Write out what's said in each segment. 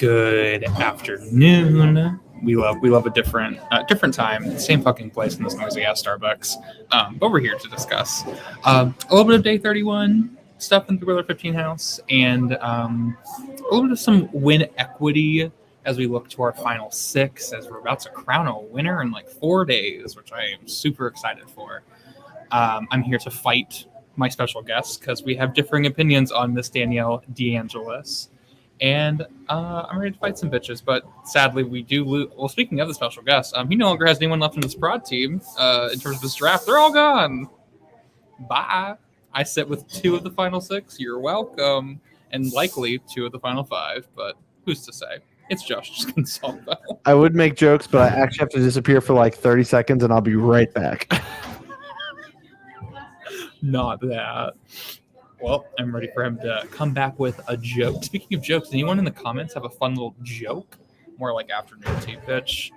Good afternoon. We love a different time, same fucking place in this noisy ass Starbucks. But we're here to discuss a little bit of day 31 stuff in the Thriller 15 house, and a little bit of some win equity as we look to our final six, as we're about to crown a winner in like 4 days, which I am super excited for. I'm here to fight my special guest because we have differing opinions on Miss Danielle DeAngelis. And I'm ready to fight some bitches, but sadly we do lose. Well, speaking of the special guest, he no longer has anyone left in his prod team in terms of his draft. They're all gone. Bye. I sit with 2 of the final 6. You're welcome. And likely 2 of the final 5, but who's to say? It's Josh Consalvo. I would make jokes, but I actually have to disappear for like 30 seconds, and I'll be right back. Not that. Well, I'm ready for him to come back with a joke. Speaking of jokes, anyone in the comments have a fun little joke? More like afternoon tea pitch.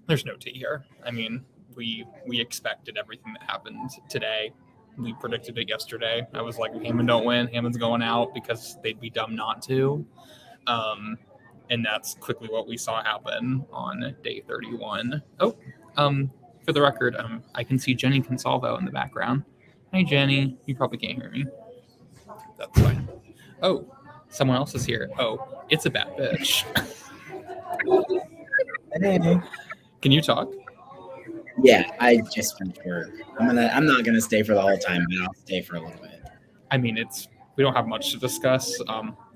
There's no tea here. I mean, we expected everything that happened today. We predicted it yesterday. I was like, Hammond don't win. Hammond's going out because they'd be dumb not to. And that's quickly what we saw happen on day 31. Oh, for the record, I can see Jenny Consalvo in the background. Hi, Jenny. You probably can't hear me. That's fine. Oh, someone else is here. Oh, it's a bad bitch. Hey. Can you talk? Yeah, I just finished work. I'm not gonna stay for the whole time, but I'll stay for a little bit. I mean, we don't have much to discuss.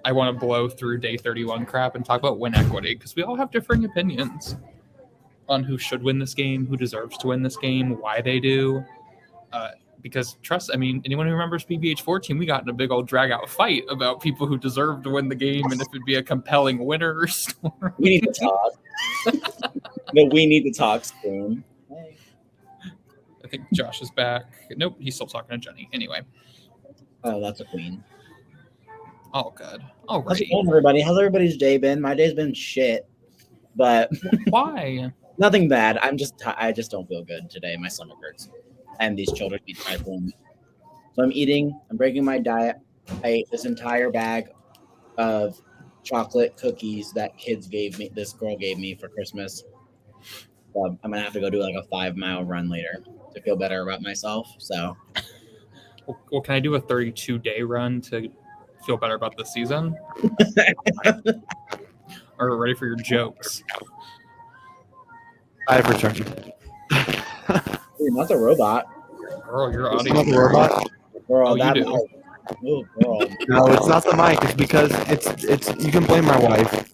I want to blow through day 31 crap and talk about win equity because we all have differing opinions on who should win this game, who deserves to win this game, why they do. Because anyone who remembers BBH15, we got in a big old drag-out fight about people who deserve to win the game and if it'd be a compelling winner story. We need to talk. But we need to talk soon. I think Josh is back. Nope, he's still talking to Jenny. Anyway. Oh, that's a queen. Oh, good. All How's right. it going, everybody? How's everybody's day been? My day's been shit. But Why? nothing bad. I just don't feel good today. My stomach hurts. And these children eat trifling. So I'm breaking my diet. I ate this entire bag of chocolate cookies that this girl gave me for Christmas. So I'm going to have to go do like a 5-mile run later to feel better about myself. So, Well, can I do a 32-day run to feel better about the season? Or ready for your jokes? I've returned. you're not a robot. Girl, your It's audio. not the robot? Girl, Oh, you that do. mic. Oh, girl. No, it's not the mic. It's because it's. You can blame my wife.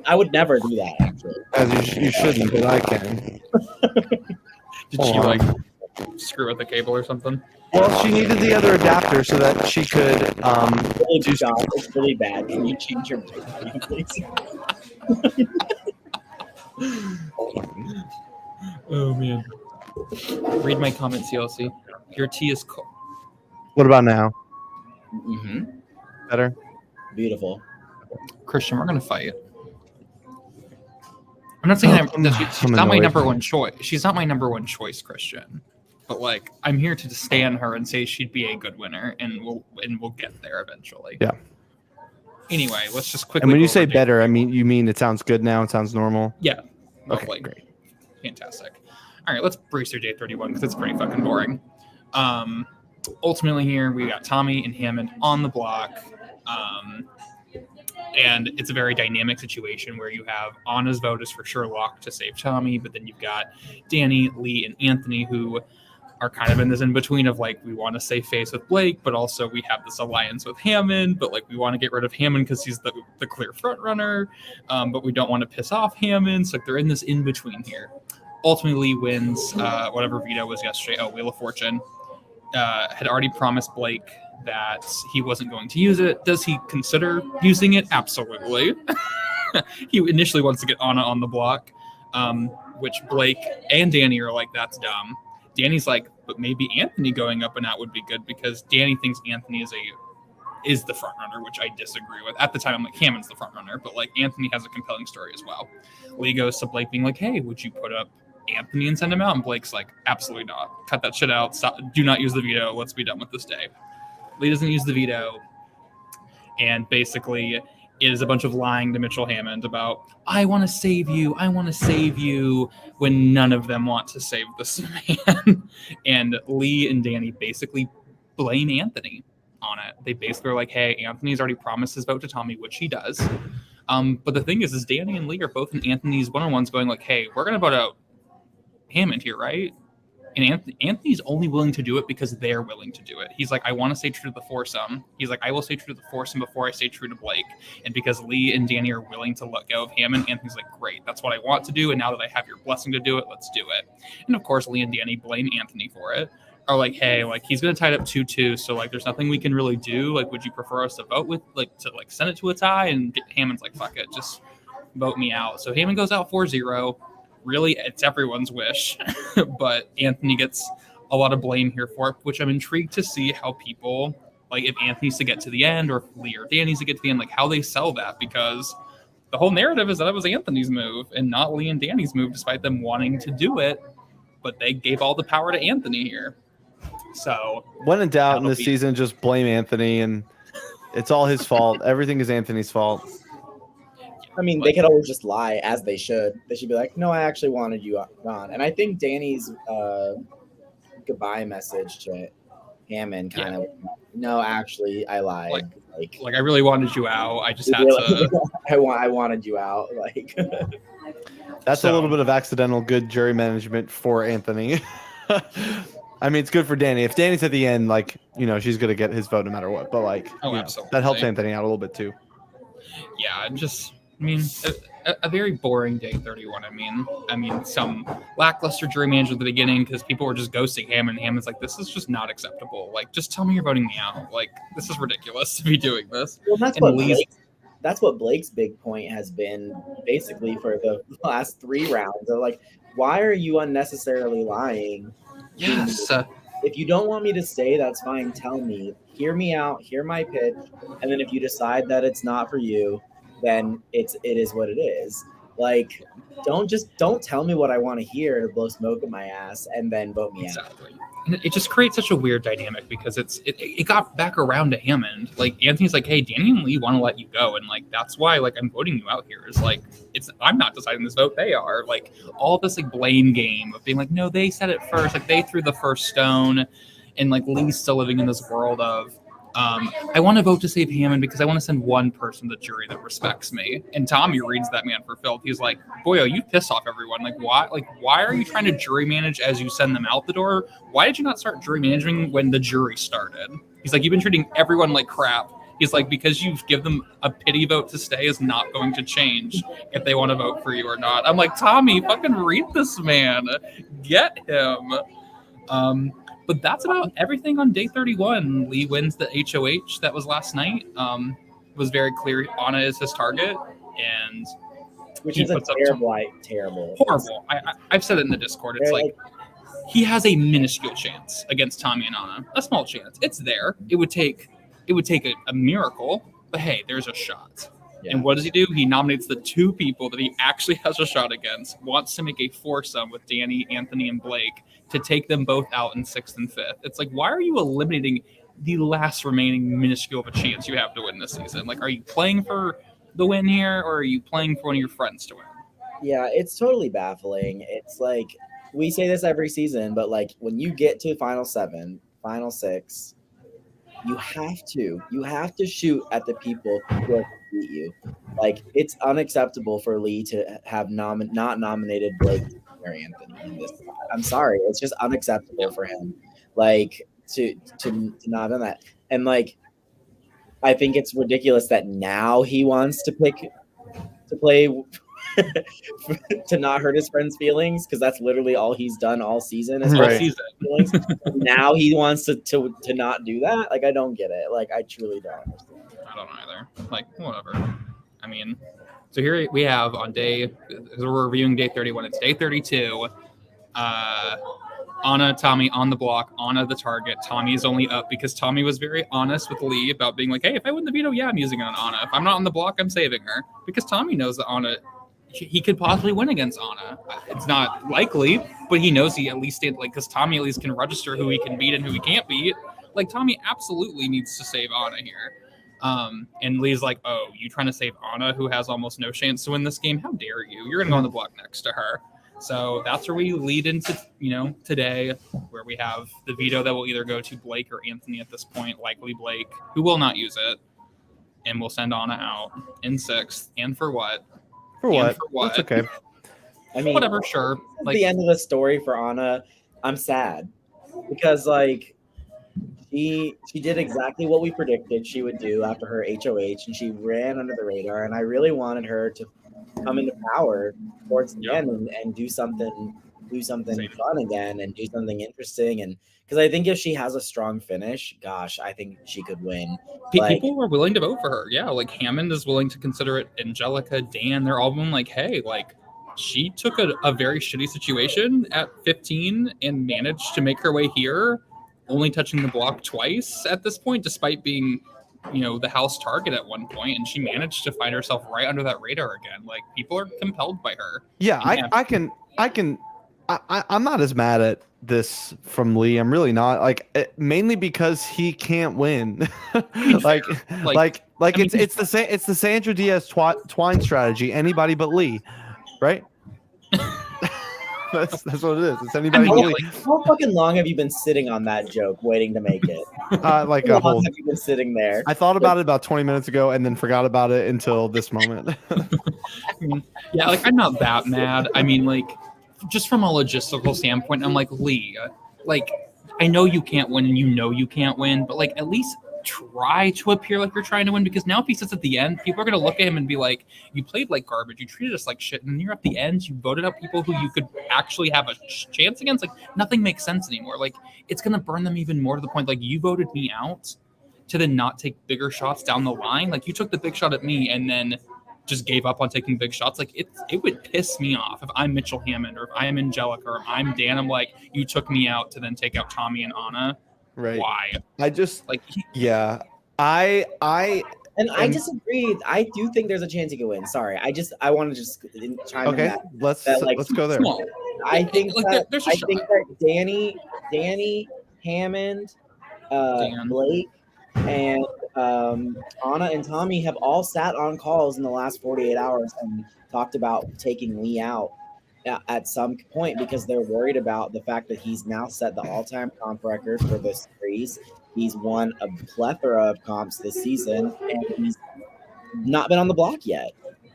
I would never do that, actually. As you shouldn't, but I can. Did she like screw with the cable or something? Well, she needed the other adapter so that she could Really, do Josh, it's really bad. Can you change your mic, please? Oh man. Read my comment, CLC. Your tea is cold. What about now? Mm-hmm. Better? Beautiful. Christian, we're gonna fight. I'm not saying she's not my number one choice. She's not my number one choice, Christian. But like, I'm here to stand her and say she'd be a good winner, and we'll get there eventually. Yeah. Anyway, let's just quickly. And when you say better, you mean it sounds good now? It sounds normal? Yeah. Okay, Lovely. great. Fantastic. All right, let's breeze through day 31 because it's pretty fucking boring. Ultimately here, we got Tommy and Hammond on the block. And it's a very dynamic situation where you have Anna's vote is for sure locked to save Tommy, but then you've got Danny, Lee, and Anthony who are kind of in this in-between of like, we want to save face with Blake, but also we have this alliance with Hammond, but like we want to get rid of Hammond because he's the clear front runner, but we don't want to piss off Hammond. So like, they're in this in-between here. Ultimately wins whatever veto was yesterday. Oh, Wheel of Fortune. Had already promised Blake that he wasn't going to use it. Does he consider using it? Absolutely. He initially wants to get Anna on the block, which Blake and Danny are like, that's dumb. Danny's like, but maybe Anthony going up and out would be good because Danny thinks Anthony is the front runner, which I disagree with. At the time, I'm like, Hammond's the front runner, but like Anthony has a compelling story as well. Lee goes to Blake being like, hey, would you put up Anthony and send him out? And Blake's like, absolutely not. Cut that shit out. Stop. Do not use the veto. Let's be done with this day. Lee doesn't use the veto. and basically it is a bunch of lying to Mitchell Hammond about, I want to save you, when none of them want to save this man. And Lee and Danny basically blame Anthony on it. They basically are like, hey, Anthony's already promised his vote to Tommy, which he does. But the thing is Danny and Lee are both in Anthony's one-on-ones going like, hey, we're going to vote out Hammond here, right? And Anthony's only willing to do it because they're willing to do it. He's like, I want to stay true to the foursome. He's like, I will stay true to the foursome before I stay true to Blake. And because Lee and Danny are willing to let go of Hammond, Anthony's like, great, that's what I want to do. And now that I have your blessing to do it, let's do it. And of course, Lee and Danny blame Anthony for it. Are like, hey, like he's going to tie it up 2-2. So like, there's nothing we can really do. Like, would you prefer us to vote with, like, to like send it to a tie? And Hammond's like, fuck it, just vote me out. So Hammond goes out 4-0. Really, it's everyone's wish, but Anthony gets a lot of blame here for it, which I'm intrigued to see how people, like if Anthony's to get to the end or if Lee or Danny's to get to the end, like how they sell that, because the whole narrative is that it was Anthony's move and not Lee and Danny's move, despite them wanting to do it, but they gave all the power to Anthony here. So when in doubt in this season, just blame Anthony, and it's all his fault. Everything is Anthony's fault. I mean, they could always just lie, as they should. They should be like, no, I actually wanted you gone. And I think Danny's goodbye message to Hammond kind of, no, actually, I lied. Like I really wanted you out. I just had to. I wanted you out. Like that's a little bit of accidental good jury management for Anthony. I mean, it's good for Danny. If Danny's at the end, like, you know, she's going to get his vote no matter what. But, like, that helps Anthony out a little bit, too. Yeah, I mean, a very boring day 31. I mean, some lackluster jury management at the beginning because people were just ghosting Hammond. Hammond's like, this is just not acceptable. Like, just tell me you're voting me out. Like, this is ridiculous to be doing this. Well, that's what Blake's big point has been basically for the last 3 rounds. They're like, why are you unnecessarily lying? Yes. If you don't want me to stay, that's fine. Tell me. Hear me out. Hear my pitch. And then if you decide that it's not for you, then it is what it is. Like, don't tell me what I want to hear to blow smoke in my ass and then vote me out. And it just creates such a weird dynamic because it got back around to Hammond. Like, Anthony's like, hey, Danny and Lee want to let you go, and like that's why like I'm voting you out here. Is like I'm not deciding this vote, they are. Like all this like blame game of being like, no, they said it first, like they threw the first stone, and like Lee's still living in this world of I want to vote to save Hammond because I want to send one person to the jury that respects me. And Tommy reads that man for filth. He's like, boyo, you pissed off everyone. Like, why are you trying to jury manage as you send them out the door? Why did you not start jury managing when the jury started? He's like, you've been treating everyone like crap. He's like, because you give them a pity vote to stay is not going to change if they want to vote for you or not. I'm like, Tommy, fucking read this man. Get him. But that's about everything on day 31. Lee wins the HOH that was last night. It was very clear Anna is his target, and which is a terrible, horrible. I've said it in the Discord. It's like he has a minuscule chance against Tommy and Anna, a small chance. It's there. It would take a miracle, but hey, there's a shot. Yeah. And what does he do? He nominates the 2 people that he actually has a shot against, wants to make a foursome with Danny, Anthony, and Blake to take them both out in 6th and 5th. It's like, why are you eliminating the last remaining minuscule of a chance you have to win this season? Like, are you playing for the win here, or are you playing for one of your friends to win? Yeah, it's totally baffling. It's like, we say this every season, but like when you get to final 7, final 6, you have to shoot at the people who have beat you. Like, it's unacceptable for Lee to have not nominated Blake or Anthony in this. I'm sorry, it's just unacceptable for him. Like to not do that. And like, I think it's ridiculous that now he wants to play to not hurt his friends' feelings, because that's literally all he's done all season. Feelings. Now he wants to not do that. Like, I don't get it. Like, I truly don't understand. I don't either. Like, whatever. I mean, so here we have on day, we're reviewing day 31. It's day 32. Anna, Tommy on the block, Anna the target. Tommy is only up because Tommy was very honest with Lee about being like, hey, if I win the veto, yeah, I'm using it on Anna. If I'm not on the block, I'm saving her. Because Tommy knows that Anna, he could possibly win against Anna. It's not likely, but he knows he at least did, like, because Tommy at least can register who he can beat and who he can't beat. Like, Tommy absolutely needs to save Anna here. And Lee's like, oh, you trying to save Anna, who has almost no chance to win this game? How dare you? You're going to go on the block next to her. So that's where we lead into, today, where we have the veto that will either go to Blake or Anthony at this point, likely Blake, who will not use it. And we'll send Anna out in 6th. And for what? For what? For what? That's okay. I mean, whatever, sure. Like, the end of the story for Anna, I'm sad. Because, she did exactly what we predicted she would do after her HOH, and she ran under the radar. And I really wanted her to come into power towards the end and do something fun again and do something interesting. And because I think if she has a strong finish, gosh, I think she could win. People were willing to vote for her. Yeah, Hammond is willing to consider it. Angelica, Dan, they're all been like, hey, she took a very shitty situation at 15 and managed to make her way here, only touching the block twice at this point, despite being, the house target at one point, and she managed to find herself right under that radar again. People are compelled by her. Yeah, I'm not as mad at this from Lee. I'm really not. Mainly because he can't win. It's the Sandra Diaz twine strategy. Anybody but Lee, right? That's what it is. It's anybody but Lee. How fucking long have you been sitting on that joke, waiting to make it? How long have you been sitting there? I thought about it about 20 minutes ago and then forgot about it until this moment. Yeah, I'm not that mad. I mean, just from a logistical standpoint, I'm like, Lee, I know you can't win and you can't win, but at least try to appear like you're trying to win, because now if he sits at the end, people are going to look at him and be like, you played like garbage, you treated us like shit, and then you're at the end, you voted out people who you could actually have a chance against. Nothing makes sense anymore. It's going to burn them even more to the point, you voted me out to then not take bigger shots down the line. You took the big shot at me and then just gave up on taking big shots. It would piss me off if I'm Mitchell Hammond or if I'm Angelica or if I'm Dan. I'm like, you took me out to then take out Tommy and Anna. Right. Why? I just yeah. I disagree. I do think there's a chance he could win. Sorry. I want to just chime in that. Let's go there. I think that Danny, Hammond, Blake, and Anna and Tommy have all sat on calls in the last 48 hours and talked about taking Lee out at some point, because they're worried about the fact that he's now set the all-time comp record for the series. He's won a plethora of comps this season, and he's not been on the block yet.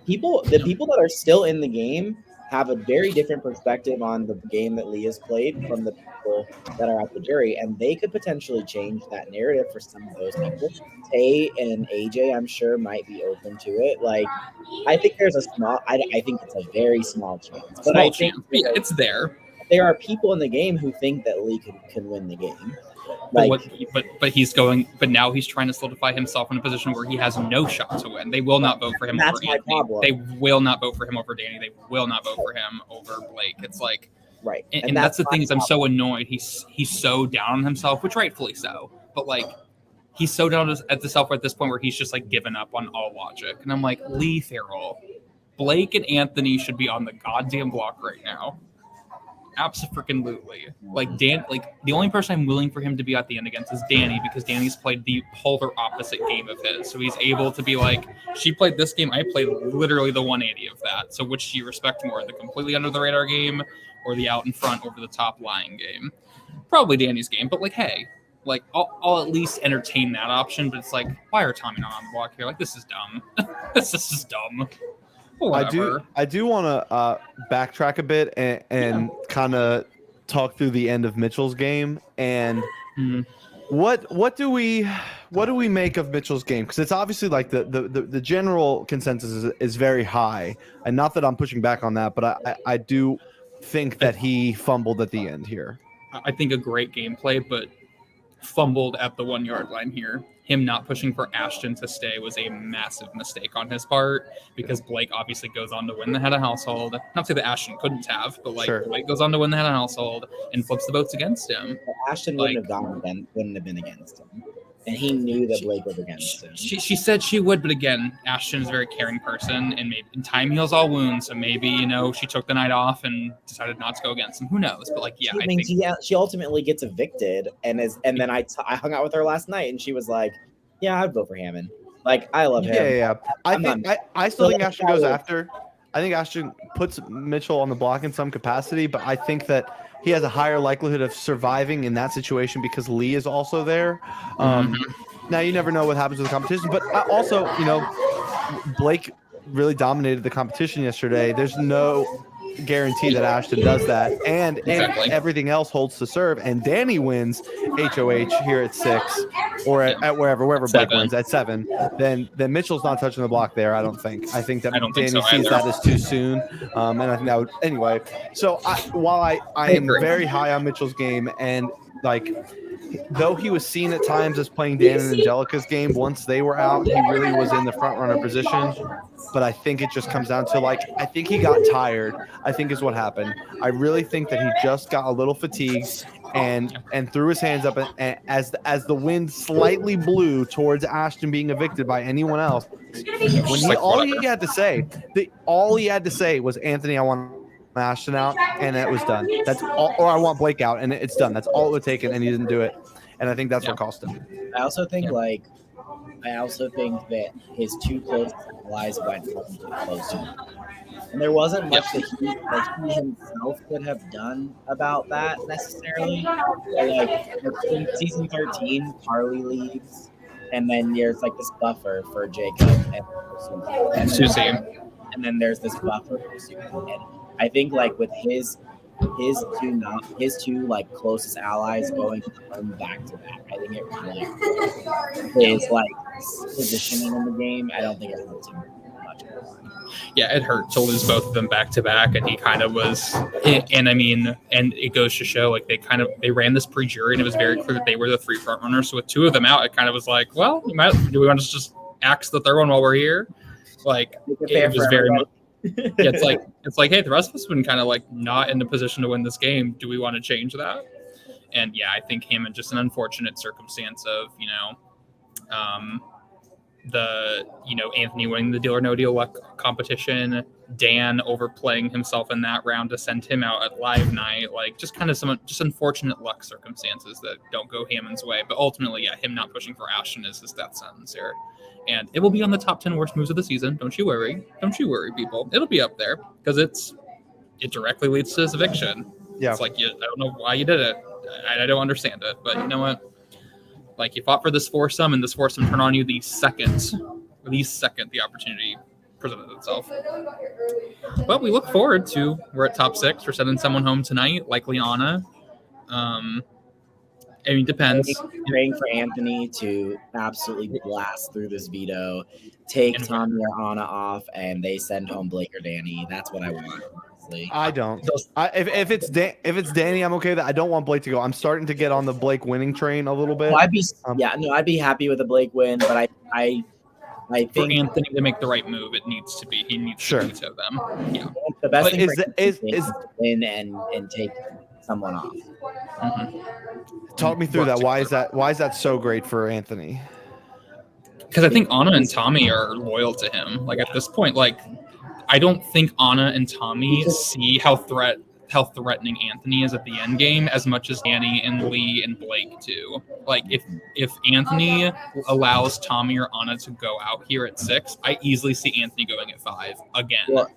The people that are still in the game have a very different perspective on the game that Lee has played from the people that are at the jury, and they could potentially change that narrative for some of those people. Tay and AJ, I'm sure, might be open to it. I think there's I think it's a very small chance, but I think it's there. There are people in the game who think that Lee can win the game. But he's going. But now he's trying to solidify himself in a position where he has no shot to win. They will not vote for him over Anthony. They will not vote for him over Danny. They will not vote for him over Blake. It's right, and that's the thing. Is I'm so annoyed. He's so down on himself, which rightfully so. But he's so down at himself at this point where he's just given up on all logic. And I'm like, Lee Farrell, Blake and Anthony should be on the goddamn block right now. Absolutely. Dan, the only person I'm willing for him to be at the end against is Danny, because Danny's played the polar opposite game of his. So he's able to be she played this game, I played literally the 180 of that. So which do you respect more, the completely under the radar game or the out in front over the top lying game? Probably Danny's game, but hey, I'll at least entertain that option. But it's why are Tommy not on the block here? This is dumb. This is dumb. Whatever. I do want to backtrack a bit and kind of talk through the end of Mitchell's game and what do we make of Mitchell's game, because it's obviously the general consensus is very high, and not that I'm pushing back on that, but I do think that he fumbled at the end here. I think a great gameplay, but fumbled at the 1 yard line here. Him not pushing for Ashton to stay was a massive mistake on his part, because Blake obviously goes on to win the head of household. Not to say that Ashton couldn't have, but Blake goes on to win the head of household and flips the votes against him. But Ashton wouldn't have been against him. And he knew that Blake was against him. She said she would, but again, Ashton is a very caring person, and maybe time heals all wounds. So maybe, she took the night off and decided not to go against him. Who knows? But I think she ultimately gets evicted, and then I hung out with her last night, and she was like, "Yeah, I'd vote for Hammond." Like, I love him. Yeah. I still think Ashton goes after. I think Ashton puts Mitchell on the block in some capacity, but I think that he has a higher likelihood of surviving in that situation because Lee is also there. Now, you never know what happens with the competition, but also, Blake really dominated the competition yesterday. There's no guarantee that Ashton does that, and Exactly. if everything else holds to serve and Danny wins HOH here at 6 or at wherever Blake wins at 7, then Mitchell's not touching the block there. I think that Danny sees that as too soon, and I think that would anyway. So while I am very high on Mitchell's game, and like, though he was seen at times as playing Dan and Angelica's game, once they were out, he really was in the front runner position. But I think it just comes down to, like, I think he got tired, I think is what happened. I really think that he just got a little fatigued and threw his hands up, and as the wind slightly blew towards Ashton being evicted by anyone else, when all he had to say was, Anthony, I want Ashton out, and it was done. That's all, or I want Blake out, and it's done. That's all it would take, and he didn't do it. And I think that's what cost him. I also think that his two closest allies went close to him. And there wasn't much that he himself could have done about that necessarily. Like in season 13, Carly leaves, and then there's like this buffer for Jacob and Susie. And then there's this buffer for Susie. And I think like with his two like closest allies going back to back, I think it really his like positioning in the game. I don't think it hurts him much. Yeah, it hurt to lose both of them back to back, and he kind of was. And I mean, and it goes to show, like, they ran this pre-jury, and it was very clear that they were the 3 front runners. So with 2 of them out, it kind of was like, well, do we want to just axe the 3rd one while we're here? Like, it was very much. Yeah, it's like, hey, the rest of us have been kind of like not in the position to win this game. Do we want to change that? And yeah, I think him in just an unfortunate circumstance of, Anthony winning the Deal or No Deal luck competition, Dan overplaying himself in that round to send him out at live night, like just kind of some just unfortunate luck circumstances that don't go Hammond's way. But ultimately, yeah, him not pushing for Ashton is his death sentence here. And it will be on the top 10 worst moves of the season. Don't you worry. Don't you worry, people. It'll be up there because it directly leads to his eviction. Yeah. It's like, I don't know why you did it. I don't understand it. But you know what? Like, you fought for this foursome, and this foursome turned on you the second the opportunity presented itself. But we look forward to, we're at top 6. We're sending someone home tonight, likely Anna. I mean, depends. Praying for Anthony to absolutely blast through this veto, take Tommy or Anna off, and they send home Blake or Danny. That's what I want. Honestly. I don't. If it's Danny, I'm okay with that. I don't want Blake to go. I'm starting to get on the Blake winning train a little bit. Well, I'd be happy with a Blake win, but I think for Anthony to make the right move, he needs to veto them. Yeah. The best thing is win and take someone off. Mm-hmm. Talk me through that. Why is that so great for Anthony? Because I think Anna and Tommy are loyal to him. Like, at this point, like, I don't think Anna and Tommy see how threatening Anthony is at the end game as much as Danny and Lee and Blake do. Like, if Anthony allows Tommy or Anna to go out here at 6, I easily see Anthony going at 5 again. Well,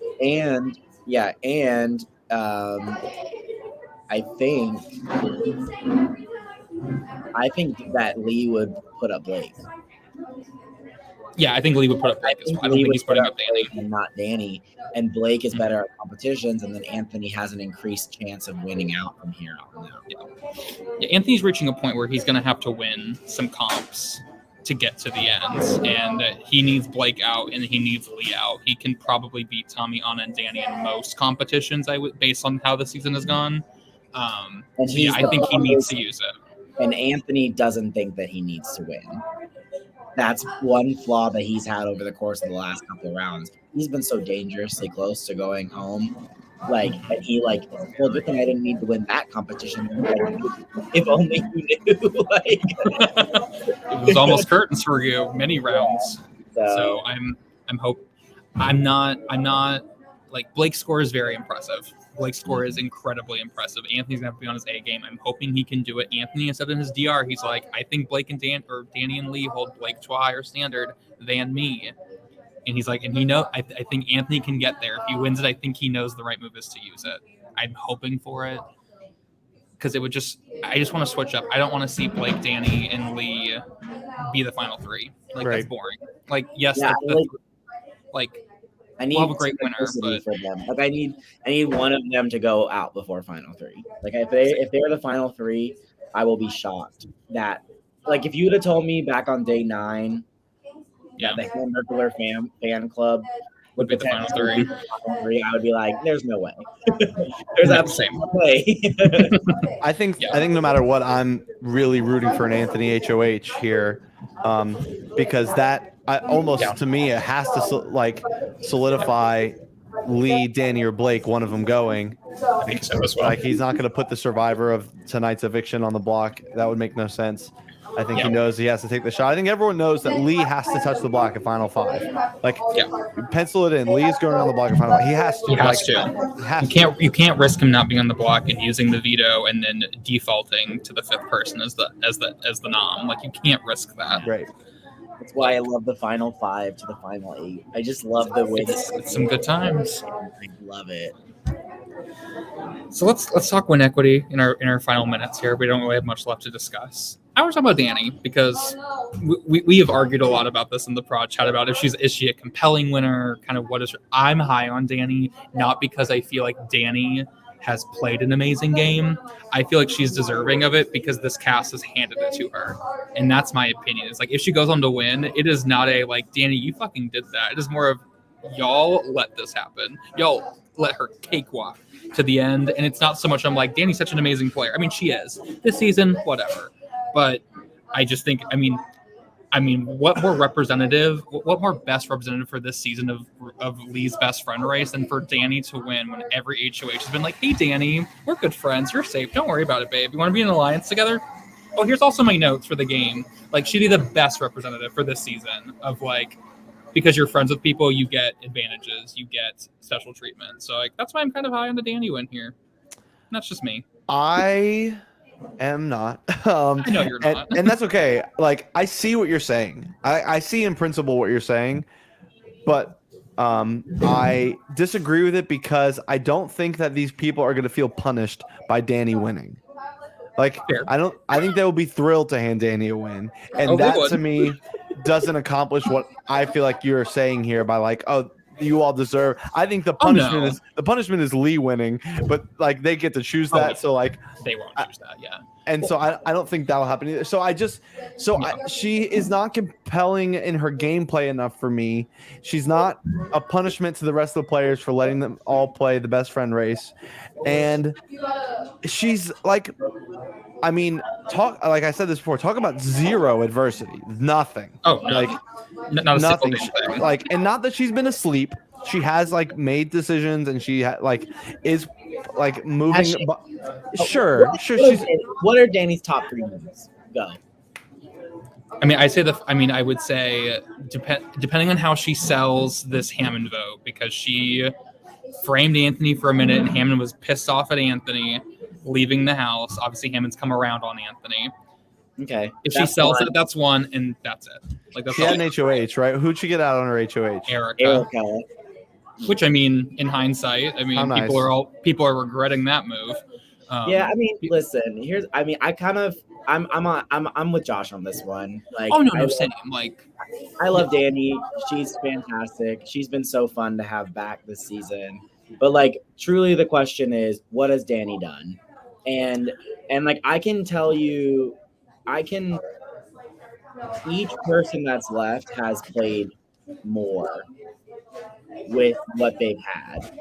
I think that Lee would put up Blake. Yeah, I think Lee would put up Blake as well. I don't think he's putting up Danny. And not Danny. And Blake is better at competitions, and then Anthony has an increased chance of winning out from here on out. Yeah, Anthony's reaching a point where he's going to have to win some comps to get to the end. And he needs Blake out, and he needs Lee out. He can probably beat Tommy, Anna, and Danny in most competitions, based on how the season has gone. I think he needs to use it. And Anthony doesn't think that he needs to win. That's one flaw that he's had over the course of the last couple of rounds. He's been so dangerously close to going home. Like, and he well, good thing I didn't need to win that competition. If only you knew. It was almost curtains for you, many rounds. So I'm not like, Blake's score is very impressive. Blake's score is incredibly impressive. Anthony's gonna have to be on his A game. I'm hoping he can do it. Anthony has said in his DR, he's like, I think Blake and Danny and Lee hold Blake to a higher standard than me. And he's like, and I think Anthony can get there. If he wins it, I think he knows the right move is to use it. I'm hoping for it. Because I just want to switch up. I don't want to see Blake, Danny, and Lee be the final three. Like, that's boring. Like, yes, I need we'll have a great winner, but for them. Like, I need one of them to go out before final three. Like, if they're the final three, I will be shocked. That, like, if you would have told me back on day 9 that the Hamburglar fan club would be the final three, I would be like, there's no way. There's absolutely no way. I think no matter what, I'm really rooting for an Anthony HOH here, because that to me it has to solidify Lee, Danny, or Blake, one of them going. I think so as well. Like, he's not going to put the survivor of tonight's eviction on the block. That would make no sense. I think he knows he has to take the shot. I think everyone knows that Lee has to touch the block at final 5. Like, pencil it in. Lee is going on the block at final 5. He has to. You can't risk him not being on the block and using the veto and then defaulting to the 5th person as the nom. Like, you can't risk that. Right. That's why I love the final 5 to the final 8. I just love the way it's some good times. I love it. So let's talk win equity in our final minutes here. We don't really have much left to discuss. I want to talk about Danny because we have argued a lot about this in the prod chat about is she a compelling winner? Kind of I'm high on Danny, not because I feel like Danny has played an amazing game. I feel like she's deserving of it because this cast has handed it to her. And that's my opinion. It's like, if she goes on to win, it is not a like, Danny, you fucking did that. It is more of, y'all let this happen. Y'all let her cakewalk to the end. And it's not so much I'm like, Danny's such an amazing player. I mean, she is. This season, whatever. But I just think, I mean, what more best representative for this season of Lee's best friend race than for Danny to win when every HOH has been like, hey, Danny, we're good friends. You're safe. Don't worry about it, babe. You want to be in an alliance together? Oh, here's also my notes for the game. Like, she'd be the best representative for this season of, like, because you're friends with people, you get advantages, you get special treatment. So, like, that's why I'm kind of high on the Danny win here. And that's just me. I am not. I know you're not. And that's okay. Like, I see what you're saying. I see in principle what you're saying, but I disagree with it because I don't think that these people are going to feel punished by Danny winning. Like, fair. I think they will be thrilled to hand Danny a win. And that to me doesn't accomplish what I feel like you're saying here by like, oh, you all deserve. I think the punishment is Lee winning, but like they get to choose that. So like they won't choose that, yeah. And so I don't think that'll happen either. So she is not compelling in her gameplay enough for me. She's not a punishment to the rest of the players for letting them all play the best friend race, and she's like, I mean, like I said this before, talk about zero adversity, nothing. Oh, no. Like not a nothing. Thing. Like, and not that she's been asleep. She has like made decisions, and she is like moving. Sure. What are Danny's top 3 moves? Go. I would say depending on how she sells this Hammond vote, because she framed Anthony for a minute, and Hammond was pissed off at Anthony leaving the house. Obviously, Hammond's come around on Anthony. Okay. If she sells it, that's one, and that's it. Like, that's she had an HOH, right? Who'd she get out on her HOH? Erica. Which, I mean, in hindsight, people are regretting that move. Yeah, I mean, listen. I'm with Josh on this one. Like, same. Like, I love Danny. She's fantastic. She's been so fun to have back this season. But like, truly, the question is, what has Danny done? And like, I can tell you, each person that's left has played more with what they've had.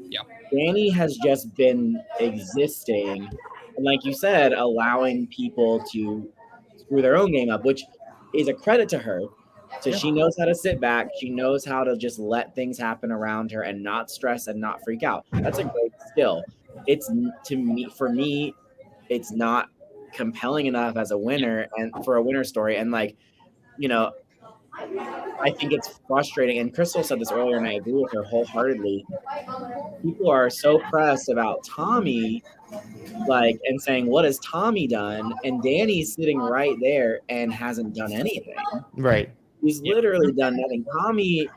Yeah. Danny has just been existing, and like you said, allowing people to screw their own game up, which is a credit to her. So she knows how to sit back. She knows how to just let things happen around her and not stress and not freak out. That's a great skill. For me, it's not compelling enough as a winner and for a winner story. And like, you know, I think it's frustrating. And Crystal said this earlier, and I agree with her wholeheartedly. People are so pressed about Tommy, like, and saying, what has Tommy done? And Danny's sitting right there and hasn't done anything. Right. He's literally done nothing. Tommy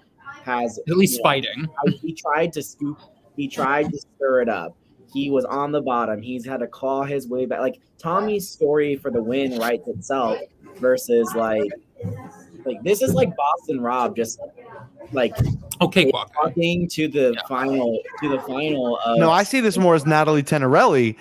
has at least fighting. He tried to stir it up. He was on the bottom. He's had to claw his way back. Like, Tommy's story for the win writes itself versus like this is like Boston Rob just like walking to the final of, no, I see this more as Natalie Tenorelli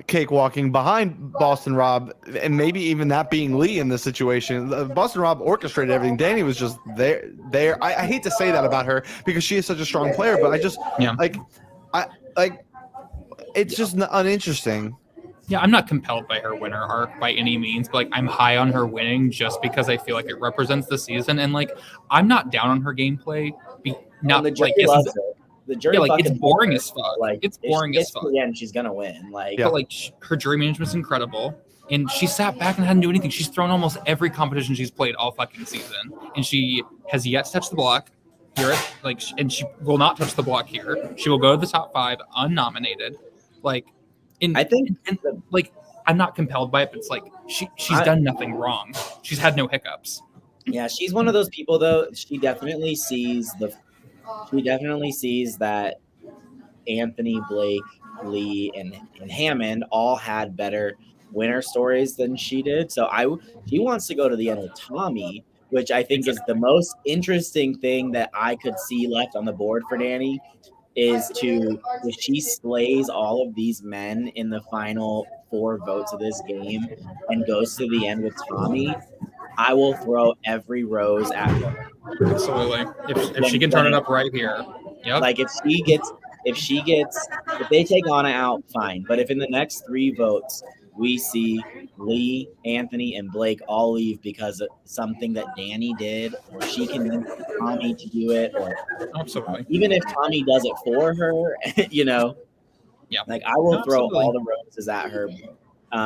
cakewalking behind Boston Rob, and maybe even that being Lee in this situation. Boston Rob orchestrated everything. Danny was just there. I hate to say that about her because she is such a strong player, but I just it's just uninteresting. Yeah, I'm not compelled by her winner arc by any means, but like I'm high on her winning just because I feel like it represents the season, and like I'm not down on her gameplay. Not the jury like loves it. The jury, like it's boring as fuck. Like it's boring as fuck. Yeah, and she's gonna win. Like, but like her jury management's incredible, and she sat back and hadn't do anything. She's thrown almost every competition she's played all fucking season, and she has yet to touch the block. And she will not touch the block here. She will go to the top 5 unnominated. I think I'm not compelled by it, but it's like she's done nothing wrong. She's had no hiccups. Yeah, she's one of those people though. She definitely sees that Anthony, Blake, Lee, and Hammond all had better winner stories than she did. So she wants to go to the end with Tommy, which I think is the most interesting thing that I could see left on the board for Danny. Is if she slays all of these men in the final 4 votes of this game and goes to the end with Tommy, I will throw every rose at her. Absolutely. If she can turn it up right here. Yep. Like if they take Anna out, fine. But if in the next 3 votes we see Lee, Anthony, and Blake all leave because of something that Danny did, or she can Tommy to do it, or even if Tommy does it for her, like I will throw all the roses at her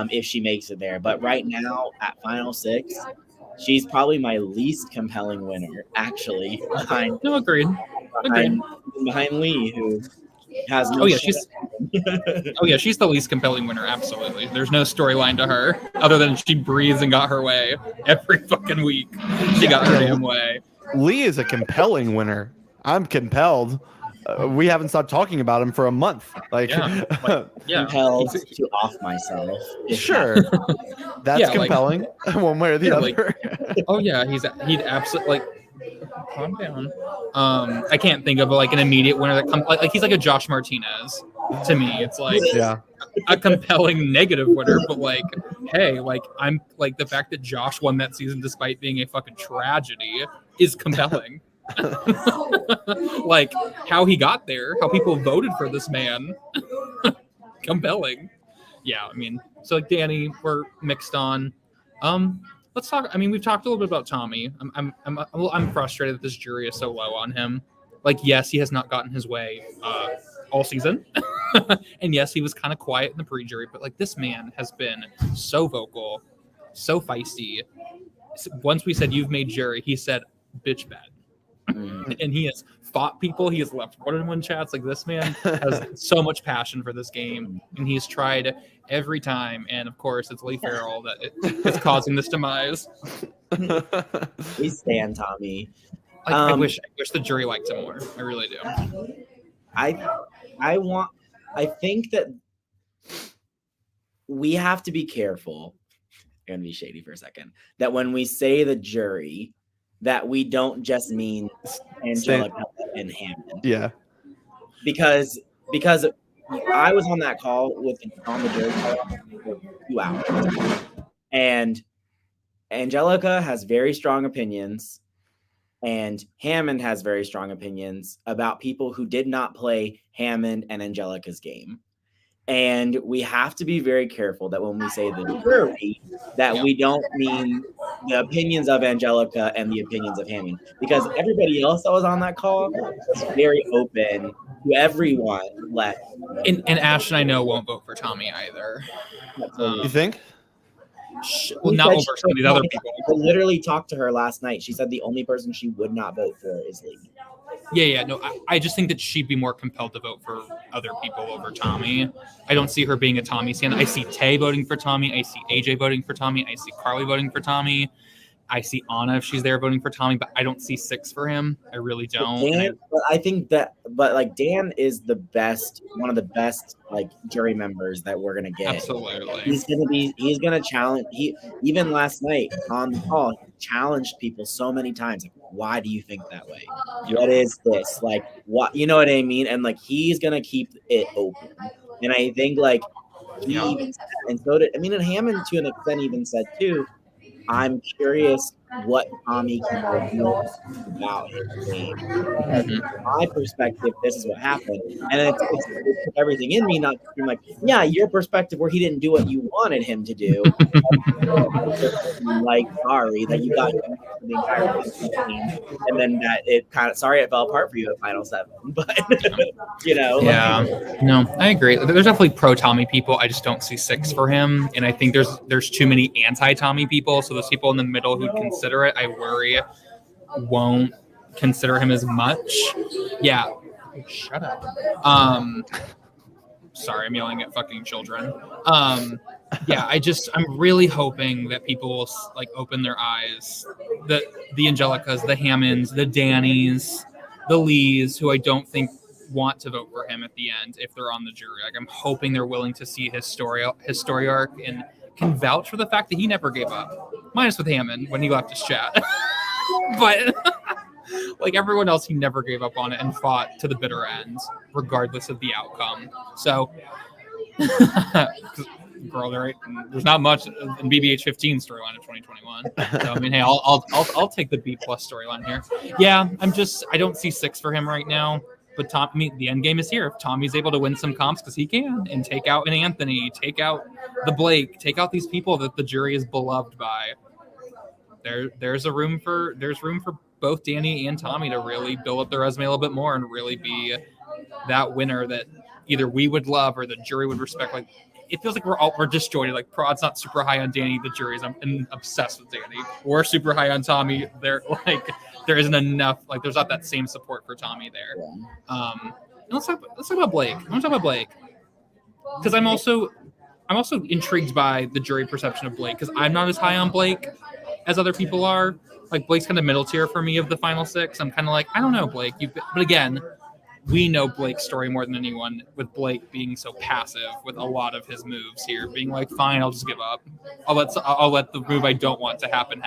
if she makes it there. But right now at Final 6, she's probably my least compelling winner, actually. Agreed. Behind Lee, who has no she's the least compelling winner. Absolutely, there's no storyline to her other than she breathes and got her way every fucking week. She got her damn way. Lee is a compelling winner. I'm compelled. We haven't stopped talking about him for a month. Compelled to off myself. Sure, that's compelling. One way or the other. He'd absolutely calm down. I can't think of an immediate winner that comes like he's like a Josh Martinez to me. It's like a compelling negative winner, but I'm like the fact that Josh won that season despite being a fucking tragedy is compelling. Like how he got there, how people voted for this man, compelling. Yeah, I mean, so like Danny, we're mixed on. Let's talk. I mean, we've talked a little bit about Tommy. I'm frustrated that this jury is so low on him. Like, yes, he has not gotten his way all season, and yes, he was kind of quiet in the pre-jury. But like, this man has been so vocal, so feisty. Once we said you've made jury, he said bitch bad, and he has fought people. He has left one-on-one chats. Like, this man has so much passion for this game, and he's tried every time. And of course, it's Lee Farrell that is causing this demise. We stand Tommy. I wish the jury liked him more. I really do. I think that we have to be careful. I'm gonna be shady for a second. That when we say the jury, that we don't just mean Angelica and Hammond. Yeah. Because I was on that call on the jury call for 2 hours. And Angelica has very strong opinions, and Hammond has very strong opinions about people who did not play Hammond and Angelica's game. And we have to be very careful that when we say the jury, that we don't mean the opinions of Angelica and the opinions of Hammond, because everybody else that was on that call was very open to everyone left. And Ash and I know won't vote for Tommy either. You think? well, not over some of these other people. I literally talked to her last night. She said the only person she would not vote for is Lee. Yeah, no, I just think that she'd be more compelled to vote for other people over Tommy. I don't see her being a Tommy stan. I see Tay voting for Tommy. I see AJ voting for Tommy. I see Carly voting for Tommy. I see Anna if she's there voting for Tommy, but I don't see 6 for him. I really don't. I think that, like Dan is the best, one of the best like jury members that we're gonna get. Absolutely. He's gonna challenge. He even last night on the call he challenged people so many times. Like, why do you think that way? What is this? Like, what, you know what I mean? And like he's gonna keep it open. And I think like he even said, and so did and Hammond to an extent even said too. I'm curious what Tommy can know about his game. From my perspective, this is what happened. And it's everything in me not being like, yeah, your perspective where he didn't do what you wanted him to do. Like, sorry that you got the entire team. And then that it sorry it fell apart for you at Final 7. But, Yeah. No, I agree. There's definitely pro-Tommy people. I just don't see 6 for him. And I think there's too many anti-Tommy people. So those people in the middle who consider it, I worry, won't consider him as much. Yeah. Oh, shut up. Sorry, I'm yelling at fucking children. Yeah, I'm really hoping that people will like open their eyes. The Angelicas, the Hammonds, the Dannys, the Lees, who I don't think want to vote for him at the end if they're on the jury. Like I'm hoping they're willing to see his story arc and can vouch for the fact that he never gave up. Minus with Hammond when he left his chat. But like everyone else, he never gave up on it and fought to the bitter end, regardless of the outcome. So, girl, there's not much in BBH15 storyline of 2021. So, hey, I'll take the B+ storyline here. Yeah, I don't see 6 for him right now. But the end game is here. If Tommy's able to win some comps because he can, and take out an Anthony, take out the Blake, take out these people that the jury is beloved by, there's room for both Danny and Tommy to really build up their resume a little bit more and really be that winner that either we would love or the jury would respect. Like it feels like we're disjointed. Like Prod's not super high on Danny, the jury's obsessed with Danny. We're super high on Tommy. They're like there isn't enough. Like there's not that same support for Tommy there. Let's talk about Blake. I want to talk about Blake because I'm also intrigued by the jury perception of Blake because I'm not as high on Blake as other people are. Like Blake's kind of middle tier for me of the final 6. I'm kind of like, I don't know, Blake. But again, we know Blake's story more than anyone, with Blake being so passive with a lot of his moves here, being like, fine, I'll just give up. I'll let the move I don't want to happen.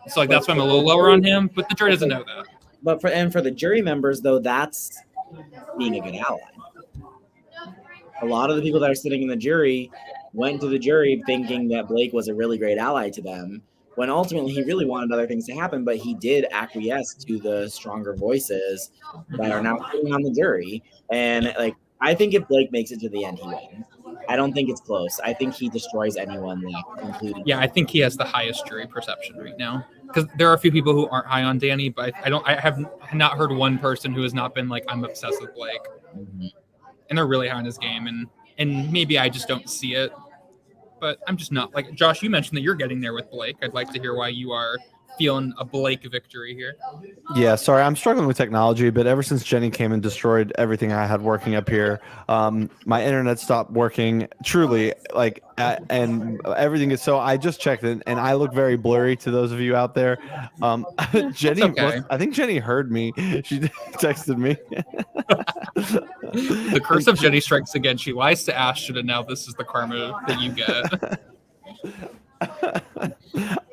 So like that's why I'm a little lower on him, but the jury doesn't know that. But for the jury members though, that's being a good ally. A lot of the people that are sitting in the jury went to the jury thinking that Blake was a really great ally to them, when ultimately he really wanted other things to happen, but he did acquiesce to the stronger voices that are now sitting on the jury. And like, I think if Blake makes it to the end, he wins. I don't think it's close. I think he destroys anyone left, including. Yeah, I think he has the highest jury perception right now because there are a few people who aren't high on Danny, but I have not heard one person who has not been like, I'm obsessed with Blake, and they're really high on his game, and maybe I just don't see it. But I'm just not like Josh. You mentioned that you're getting there with Blake. I'd like to hear why you are feeling a Blake victory here. Yeah, sorry, I'm struggling with technology, but ever since Jenny came and destroyed everything I had working up here, my internet stopped working. Truly, like, and everything is so. I just checked it, and I look very blurry to those of you out there. Jenny, okay. I think Jenny heard me. She texted me. The curse of Jenny strikes again. She lies to Ashton, and now this is the karma that you get.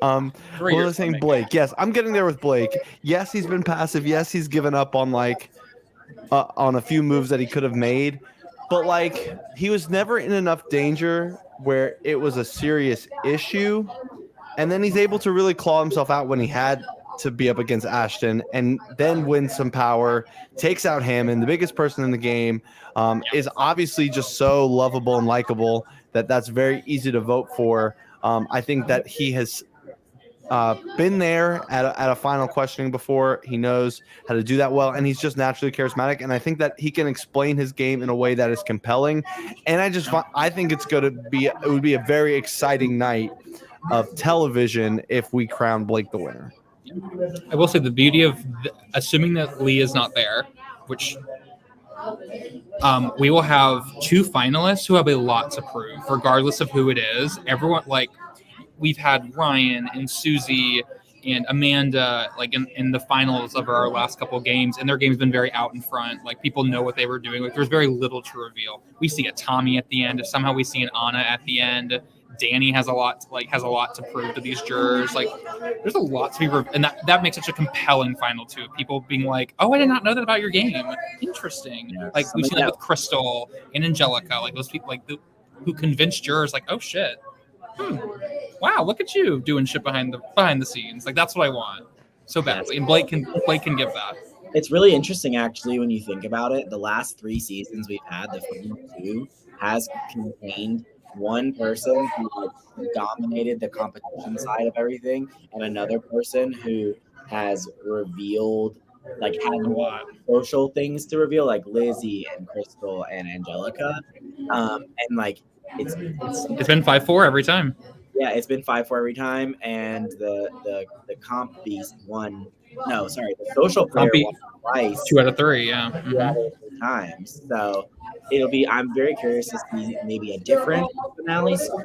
What was I saying? Blake. Yes, I'm getting there with Blake. Yes, he's been passive. Yes, he's given up on on a few moves that he could have made, but like he was never in enough danger where it was a serious issue. And then he's able to really claw himself out when he had to be up against Ashton, and then win some power, takes out Hammond, the biggest person in the game, is obviously just so lovable and likable that's very easy to vote for. I think that he has been there at a final questioning before. He knows how to do that well, and he's just naturally charismatic. And I think that he can explain his game in a way that is compelling. And I think it would be a very exciting night of television if we crown Blake the winner. I will say the beauty of assuming that Lee is not there, which we will have 2 finalists who have a lot to prove, regardless of who it is. Everyone, like, we've had Ryan and Susie and Amanda, like, in the finals of our last couple of games, and their game's been very out in front. Like, people know what they were doing. Like, there's very little to reveal. We see a Tommy at the end. If somehow we see an Anna at the end, Danny has a lot to prove to these jurors. Like, there's a lot to be, and that makes such a compelling final too. People being like, "Oh, I did not know that about your game. Interesting." Yeah, like we've seen that with Crystal and Angelica. Like those people, who convinced jurors, like, "Oh shit, wow, look at you doing shit behind the scenes." Like that's what I want so badly, and Blake can give that. It's really interesting, actually, when you think about it. The last 3 seasons we've had, the final 2 has contained one person who dominated the competition side of everything, and another person who has revealed, like, had a lot of social things to reveal, like Lizzie and Crystal and Angelica. And like it's been 5-4 every time. Yeah, it's been 5-4 every time, and the comp beast won. No, sorry, the social player won twice. 2 out of 3, yeah. 2 out of 3 times. So I'm very curious to see maybe a different finale. So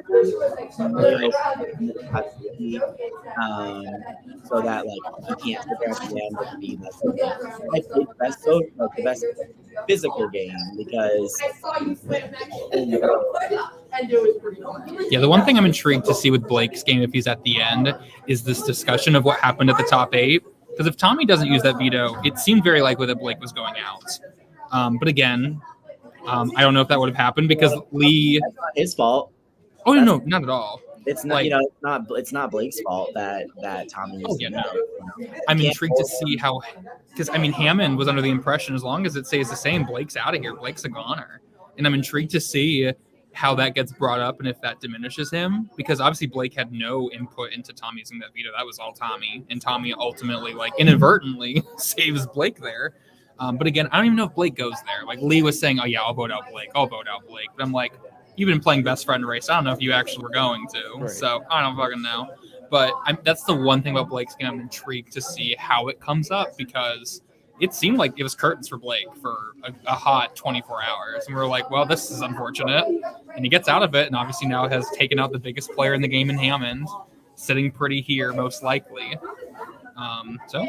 that, like, he can't sit there at the end and be like the best physical game, because yeah, the one thing I'm intrigued to see with Blake's game, if he's at the end, is this discussion of what happened at the top 8. Because if Tommy doesn't use that veto, it seemed very likely that Blake was going out. But again, I don't know if that would have happened because Lee. That's not his fault. Oh no, not at all. It's not. It's not Blake's fault that Tommy. Oh yeah, no. I'm intrigued to see how, because Hammond was under the impression as long as it stays the same, Blake's out of here. Blake's a goner, and I'm intrigued to see how that gets brought up and if that diminishes him, because obviously Blake had no input into Tommy using that veto. That was all Tommy, and Tommy ultimately, like, inadvertently saves Blake there. But again, I don't even know if Blake goes there. Like, Lee was saying, "Oh yeah, I'll vote out Blake. But I'm like, you've been playing best friend race. I don't know if you actually were going to. Right. So I don't fucking know. But that's the one thing about Blake's game. I'm intrigued to see how it comes up, because it seemed like it was curtains for Blake for a hot 24 hours. And we were like, well, this is unfortunate. And he gets out of it, and obviously now has taken out the biggest player in the game in Hammond, sitting pretty here most likely. So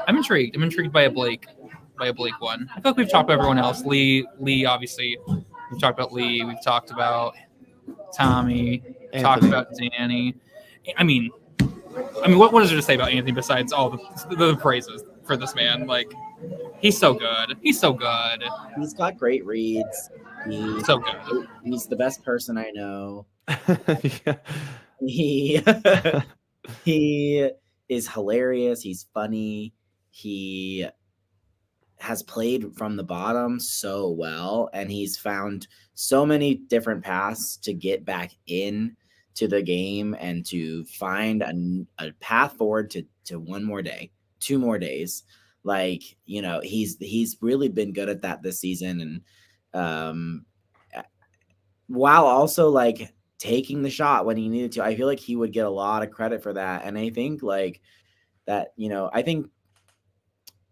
I'm intrigued. I'm intrigued by a Blake one. I feel like we've talked about everyone else. Lee, obviously. We've talked about Lee. We've talked about Tommy. Anthony. Talked about Danny. I mean, what is there to say about Anthony besides all the praises for this man? Like, he's so good. He's got great reads. He's so good. He's the best person I know. Yeah. He is hilarious. He's funny. He has played from the bottom so well, and he's found so many different paths to get back in to the game and to find a path forward to 1 more day, 2 more days. Like, he's really been good at that this season, and while also, like, taking the shot when he needed to. I feel like he would get a lot of credit for that. And I think, like, that, I think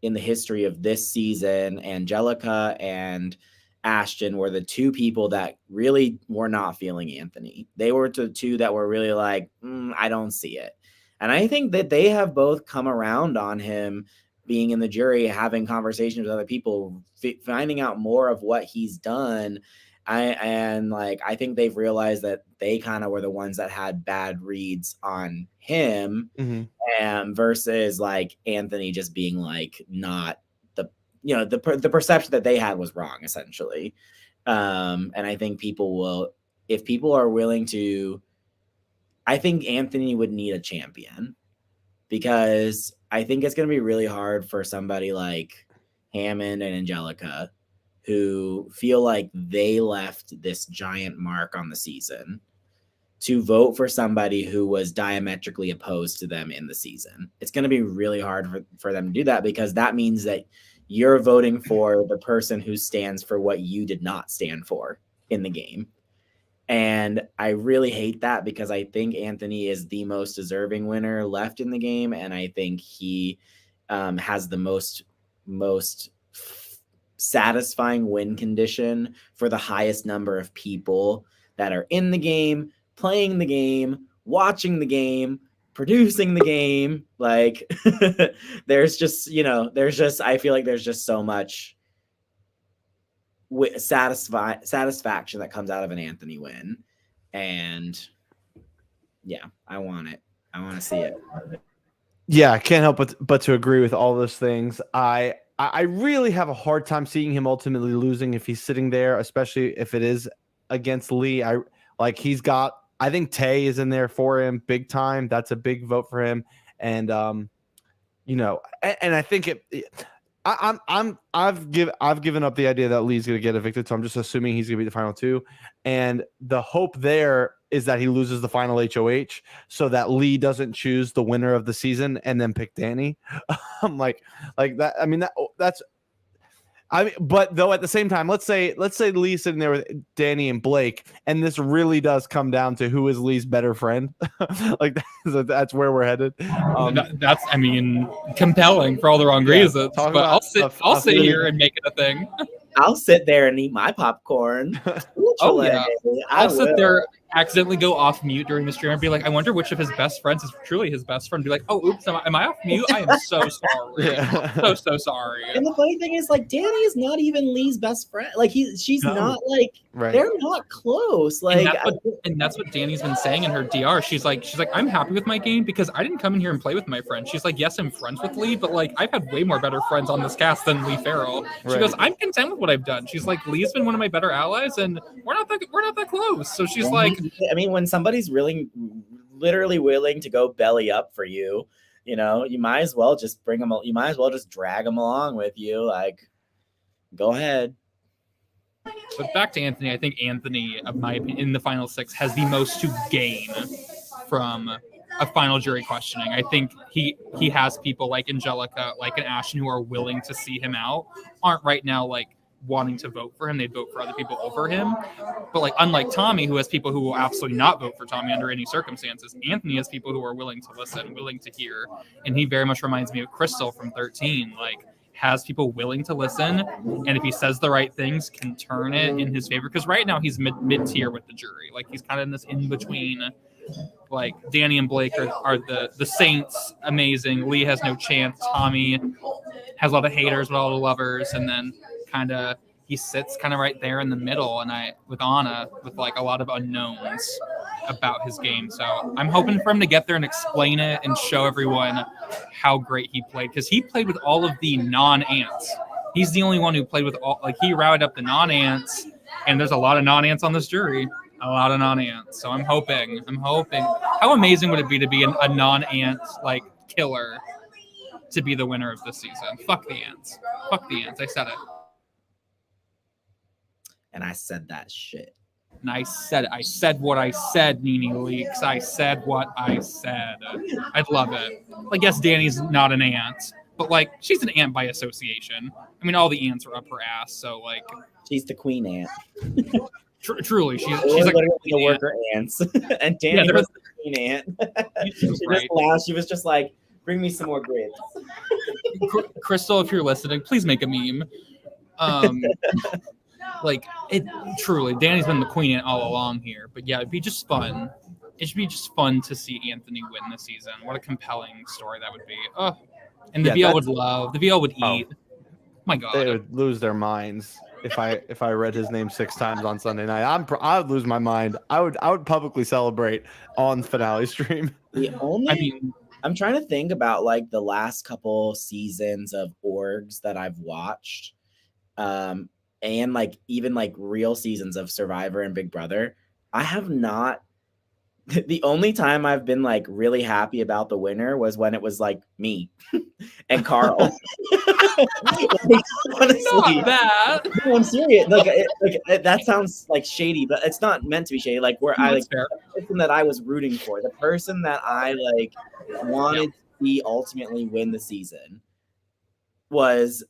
in the history of this season, Angelica and Ashton were the 2 people that really were not feeling Anthony. They were the 2 that were really like, I don't see it. And I think that they have both come around on him being in the jury, having conversations with other people, finding out more of what he's done. I think they've realized that they kind of were the ones that had bad reads on him, versus, like, Anthony just being, like, not the perception that they had was wrong, essentially. And I think if people are willing to, I think Anthony would need a champion, because I think it's going to be really hard for somebody like Hammond and Angelica, who feel like they left this giant mark on the season, to vote for somebody who was diametrically opposed to them in the season. It's going to be really hard for them to do that, because that means that you're voting for the person who stands for what you did not stand for in the game. And I really hate that, because I think Anthony is the most deserving winner left in the game. And I think he has the most satisfying win condition for the highest number of people that are in the game, playing the game, watching the game, producing the game. Like there's just, I feel like there's just so much satisfaction that comes out of an Anthony win. And yeah, I want it. I want to see it. Yeah, I can't help but to agree with all those things. I really have a hard time seeing him ultimately losing if he's sitting there, especially if it is against Lee. I think Tay is in there for him big time. That's a big vote for him. And and I think I've given up the idea that Lee's going to get evicted, so I'm just assuming he's going to be the final two. And the hope there is that he loses the final HOH so that Lee doesn't choose the winner of the season and then pick Danny. I'm like that. I mean, but though at the same time, let's say Lee's sitting there with Danny and Blake, and this really does come down to who is Lee's better friend. Like that's where we're headed. That's compelling for all the wrong reasons. But I'll sit here and make it a thing. I'll sit there and eat my popcorn. Oh yeah, I'll sit there, accidentally go off mute during the stream and be like, I wonder which of his best friends is truly his best friend. Be like, oh, oops, am I off mute? I am so sorry. Yeah. So sorry. And the funny thing is, like, Danny is not even Lee's best friend. Like she's not like they're not close. Like, and that's what Danny's been saying in her DR. She's like, I'm happy with my game because I didn't come in here and play with my friends. She's like, yes, I'm friends with Lee, but like I've had way more better friends on this cast than Lee Farrell. She goes, I'm content with what I've done. She's like, Lee's been one of my better allies, and we're not that close. So she's like, I mean, when somebody's really literally willing to go belly up for you, you might as well just bring them. You might as well just drag them along with you. Like, go ahead. But back to Anthony, I think Anthony, of my opinion, in the final six has the most to gain from a final jury questioning. I think he has people like Angelica, like an Ashton, who are willing to see him out, aren't right now like wanting to vote for him. They'd vote for other people over him. But like, unlike Tommy, who has people who will absolutely not vote for Tommy under any circumstances, Anthony has people who are willing to listen, willing to hear. And he very much reminds me of Crystal from 13, like has people willing to listen. And if he says the right things, can turn it in his favor. Because right now he's mid-tier with the jury. Like he's kind of in this in-between, like Danny and Blake are the saints, amazing. Lee has no chance. Tommy has a lot of haters but all the lovers. And then he sits kind of right there in the middle, and with Anna with like a lot of unknowns about his game. So I'm hoping for him to get there and explain it and show everyone how great he played, because he played with all of the non-ants. He's the only one who played with all, like he routed up the non-ants, and there's a lot of non-ants on this jury. A lot of non-ants. So I'm hoping. How amazing would it be to be a non-ant like killer to be the winner of this season? Fuck the ants. I said it. And I said that shit. And I said what I said, Nene Leaks. I said what I said. I'd love it. Like, yes, Danny's not an ant, but like she's an ant by association. I mean, all the ants are up her ass, so like she's the queen ant. Truly, she's like the worker ants. And Danny was the queen ant. She just laughed. She was just like, bring me some more grits. Crystal, if you're listening, please make a meme. Like it truly, Danny's been the queen all along here. But yeah, it'd be just fun. It should be just fun to see Anthony win this season. What a compelling story that would be. Oh, and the VL would love. The VL would eat. Oh, my God, they would lose their minds if I read his name 6 times on Sunday night. I would lose my mind. I would publicly celebrate on finale stream. I'm trying to think about like the last couple seasons of orgs that I've watched. And like even like real seasons of Survivor and Big Brother, I have not. The only time I've been like really happy about the winner was when it was like me and Carl. Honestly, not that. No, I'm serious. Like that sounds like shady, but it's not meant to be shady. Like where I like, person that I was rooting for, the person that I like wanted to see ultimately win the season was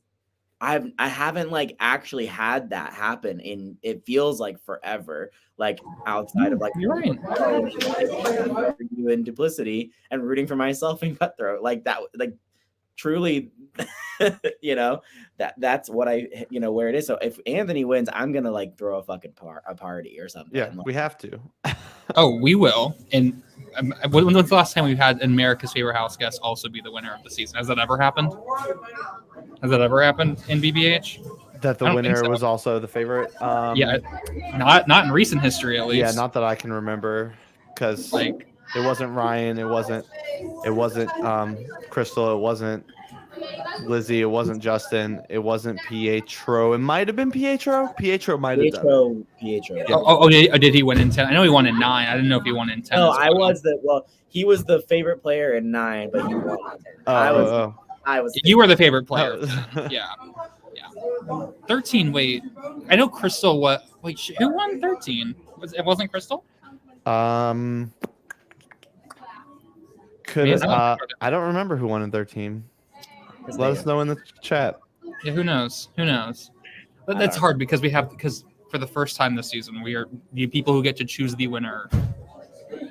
I haven't like actually had that happen in it feels like forever, like outside of like you're right. You in Duplicity and rooting for myself in Cutthroat, like that, like truly, that's what I where it is. So if Anthony wins, I'm gonna like throw a fucking party or something. Yeah, like, we have to. Oh, we will. And when was the last time we've had America's favorite house guest also be the winner of the season? Has that ever happened? Has that ever happened in BBH? That the winner was also the favorite. Yeah, not in recent history at least. Yeah, not that I can remember, because like it wasn't Ryan, it wasn't Crystal, it wasn't Lizzie, it wasn't Justin, it wasn't Pietro. It might have been Pietro. Pietro might have done it. Pietro. Yeah. Did he win in 10? I know he won in 9. I didn't know if he won in 10. No, he was the favorite player in 9, but he won. I was. You were the favorite player. Yeah. 13. Wait, I know Crystal. Wait, who won 13? It wasn't Crystal. I don't remember who won in 13. Let us know in the chat. Yeah, who knows? But that's hard because for the first time this season, the people who get to choose the winner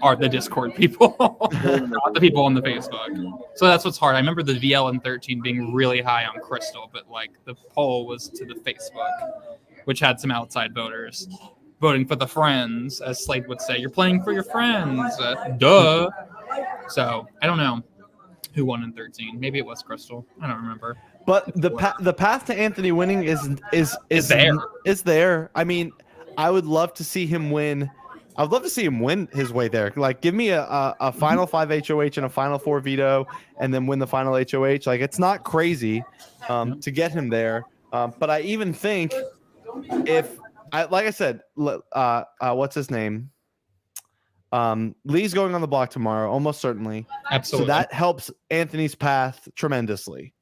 are the Discord people, not the people on the Facebook. So that's what's hard. I remember the VL in 13 being really high on Crystal, but like the poll was to the Facebook, which had some outside voters voting for the friends, as Slade would say. You're playing for your friends, duh. So I don't know who won in 13. Maybe it was Crystal. I don't remember. But the path to Anthony winning is there. I mean, I would love to see him win. I would love to see him win his way there. Like, give me a final 5 HOH and a final 4 veto, and then win the final HOH. Like, it's not crazy to get him there. But I even think like I said, what's his name? Lee's going on the block tomorrow, almost certainly. Absolutely. So that helps Anthony's path tremendously.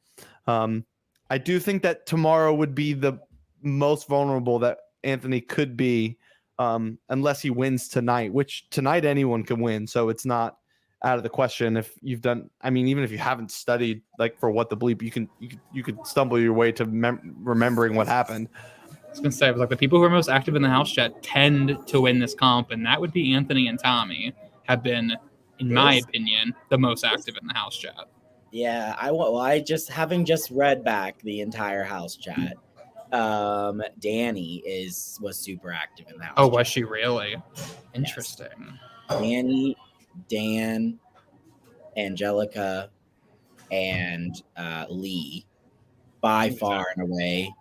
I do think that tomorrow would be the most vulnerable that Anthony could be, unless he wins tonight, which tonight anyone can win. So it's not out of the question. If you've done, I mean, even if you haven't studied like for what the bleep, you could stumble your way to remembering what happened. I was gonna say, it was like the people who are most active in the house chat tend to win this comp, and that would be Anthony and Tommy have been, in my opinion, the most active in the house chat. Yeah, I having just read back the entire house chat. Danny was super active in the house. Oh, was she really? Interesting. Yes. Danny, Dan, Angelica, and Lee, by far and away,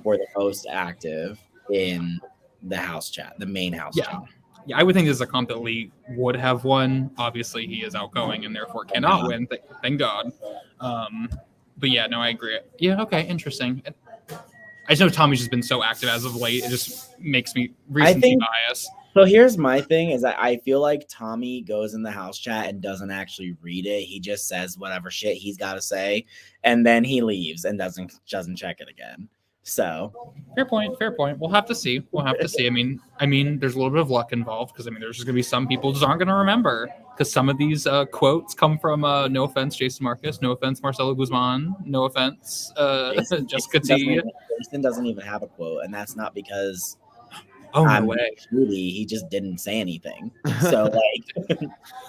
were the most active in the house chat, the main house chat. Yeah, I would think this is a comp that Lee would have won. Obviously, he is outgoing and therefore cannot win. Thank God. But yeah, no, I agree. Yeah, okay, interesting. I just know Tommy's just been so active as of late. It just makes me recency biased. So here's my thing is that I feel like Tommy goes in the house chat and doesn't actually read it. He just says whatever shit he's got to say, and then he leaves and doesn't check it again. So fair point. We'll have to see. I mean, there's a little bit of luck involved because there's just gonna be some people just aren't gonna remember because some of these quotes come from no offense, Jason Marcus, no offense, Marcelo Guzman, no offense, Jessica T. Jason doesn't even have a quote, and that's not because no way. He just didn't say anything. So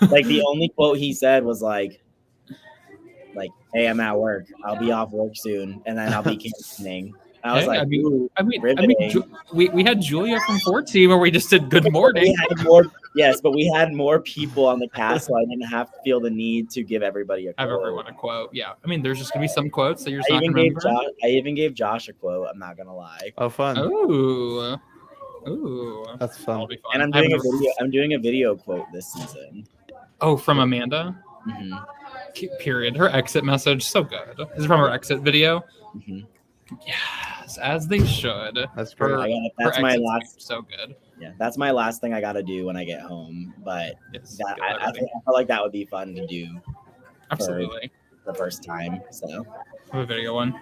like the only quote he said was like, hey, I'm at work. I'll be off work soon, and then I'll be canceling. I was we had Julia from 14 where we just did good morning. But we had more people on the cast, so I didn't have to feel the need to give everybody a quote. Have everyone a quote. Yeah. I mean, there's just gonna be some quotes that you're just not gonna remember. I even gave Josh a quote, I'm not gonna lie. Oh, fun. Ooh. That's fun. And I'm doing a video quote this season. Oh, from Amanda? Mm-hmm. Period. Her exit message, so good. Is it from her exit video? Mm-hmm. Yes, as they should. That's great. That's my last. So good. Yeah, that's my last thing I got to do when I get home. But I feel like that would be fun to do. Absolutely. For the first time. So. I have a video one.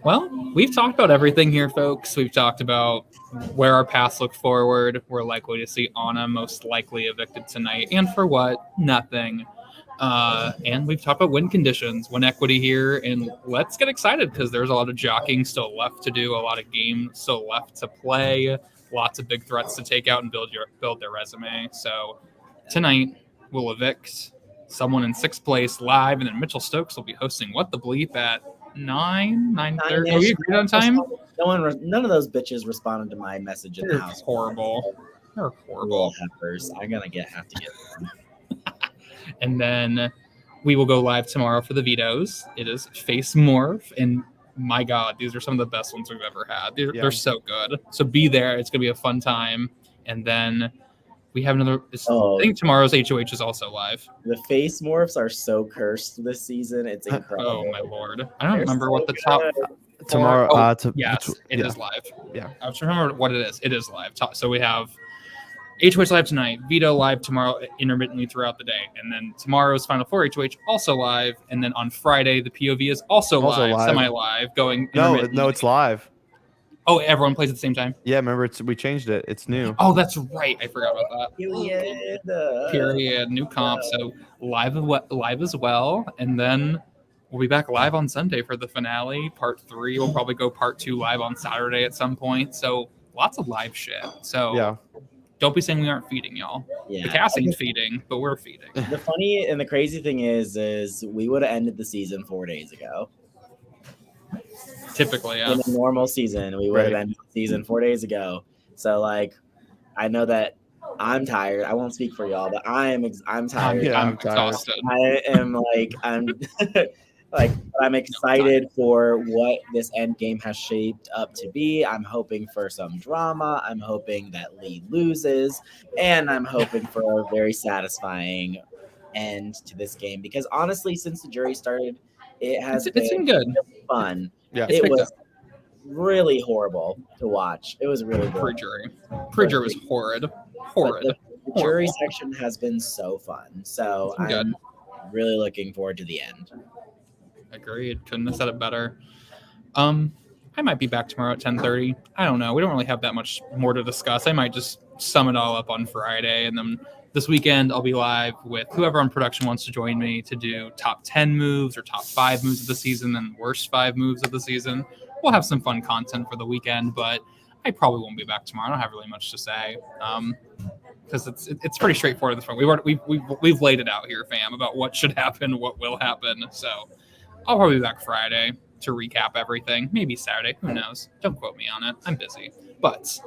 Well, we've talked about everything here, folks. We've talked about where our paths look forward. We're likely to see Anna most likely evicted tonight. And for what? Nothing. And we've talked about win conditions, win equity here. And let's get excited because there's a lot of jockeying still left to do, a lot of games still left to play, lots of big threats to take out and build their resume. So tonight we'll evict someone in 6th place live, and then Mitchell Stokes will be hosting What the Bleep at 9:30. Are we agreed on time? None of those bitches responded to my message in the house. Horrible. They're horrible. I'm gonna have to get them. And then we will go live tomorrow for the vetoes. It is Face Morph, and my God, these are some of the best ones we've ever had. They're so good. So be there. It's gonna be a fun time. And then we have another. I think tomorrow's HOH is also live. The Face Morphs are so cursed this season. It's incredible. Oh my Lord! I don't remember what the top tomorrow. Yes, it is live. Yeah, I was trying to remember what it is. It is live. So we have HOH live tonight, Veto live tomorrow, intermittently throughout the day, and then tomorrow's Final Four HOH also live, and then on Friday the POV is also live, semi-live, going. No, it's live. Oh, everyone plays at the same time? Yeah, remember we changed it. It's new. Oh, that's right. I forgot about that. Period. New comp. So live as well. And then we'll be back live on Sunday for the finale. Part 3. We'll probably go part 2 live on Saturday at some point. So lots of live shit. So yeah. Don't be saying we aren't feeding, y'all. Yeah. The cast ain't feeding, but we're feeding. The funny and the crazy thing is we would have ended the season 4 days ago. Typically, yeah. In a normal season, we would have ended the season 4 days ago. So, like, I know that I'm tired. I won't speak for y'all, but I'm tired. I'm exhausted. I'm excited for what this end game has shaped up to be. I'm hoping for some drama. I'm hoping that Lee loses, and I'm hoping for a very satisfying end to this game. Because honestly, since the jury started, it's been good, fun. Yeah, it was really horrible to watch. It was really good. Pre-jury was horrid. The jury section has been so fun. So I'm really looking forward to the end. Agreed. Couldn't have said it better. I might be back tomorrow at 10:30. I don't know. We don't really have that much more to discuss. I might just sum it all up on Friday, and then this weekend I'll be live with whoever on production wants to join me to do top 10 moves or top 5 moves of the season, and worst 5 moves of the season. We'll have some fun content for the weekend, but I probably won't be back tomorrow. I don't have really much to say because it's pretty straightforward at this point. We've laid it out here, fam, about what should happen, what will happen. So I'll probably be back Friday to recap everything. Maybe Saturday. Who knows? Don't quote me on it. I'm busy. But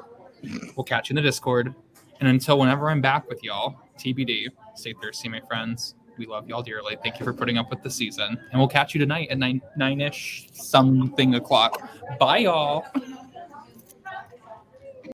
we'll catch you in the Discord. And until whenever I'm back with y'all, TBD, stay thirsty, my friends. We love y'all dearly. Thank you for putting up with the season. And we'll catch you tonight at 9-ish something o'clock. Bye, y'all.